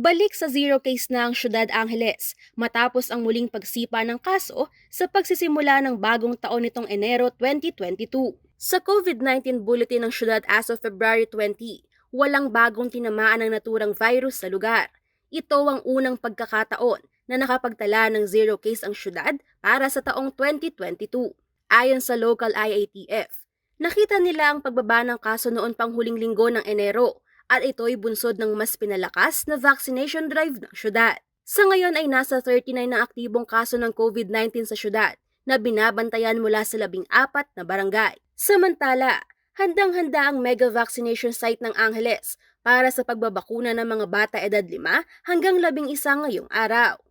Balik sa zero case na ang Ciudad Angeles matapos ang muling pagsipa ng kaso sa pagsisimula ng bagong taon nitong Enero 2022. Sa COVID-19 bulletin ng syudad as of February 20, walang bagong tinamaan ng naturang virus sa lugar. Ito ang unang pagkakataon na nakapagtala ng zero case ang syudad para sa taong 2022. Ayon sa local IATF, nakita nila ang pagbaba ng kaso noon pang huling linggo ng Enero at ito'y bunsod ng mas pinalakas na vaccination drive ng syudad. Sa ngayon ay nasa 39 na aktibong kaso ng COVID-19 sa syudad na binabantayan mula sa 14 na barangay. Samantala, handang-handa ang mega vaccination site ng Angeles para sa pagbabakuna ng mga bata edad 5 hanggang 11 ngayong araw.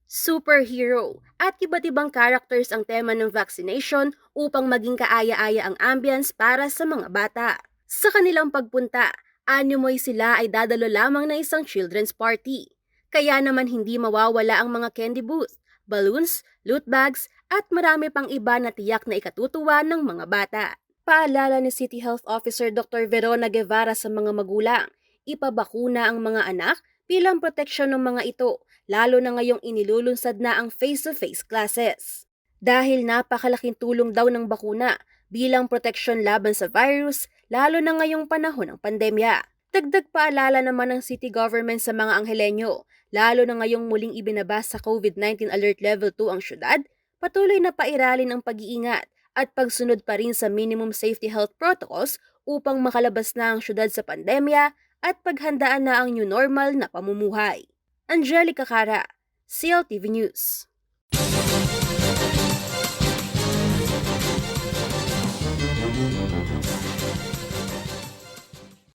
Superhero at iba't ibang characters ang tema ng vaccination upang maging kaaya-aya ang ambience para sa mga bata. Sa kanilang pagpunta, animoy sila ay dadalo lamang ng isang children's party. Kaya naman hindi mawawala ang mga candy booth, balloons, loot bags at marami pang iba na tiyak na ikatutuwa ng mga bata. Paalala ni City Health Officer Dr. Verona Guevara sa mga magulang, ipabakuna ang mga anak bilang proteksyon ng mga ito, lalo na ngayong inilulunsad na ang face-to-face classes. Dahil napakalaking tulong daw ng bakuna bilang proteksyon laban sa virus, lalo na ngayong panahon ng pandemya. Dagdag paalala naman ng city government sa mga Angeleño, lalo na ngayong muling ibinaba sa COVID-19 Alert Level 2 ang syudad, patuloy na pairalin ang pag-iingat at pagsunod pa rin sa minimum safety health protocols upang makalabas na ang syudad sa pandemya at paghandaan na ang new normal na pamumuhay. Angelica Cara, CLTV News.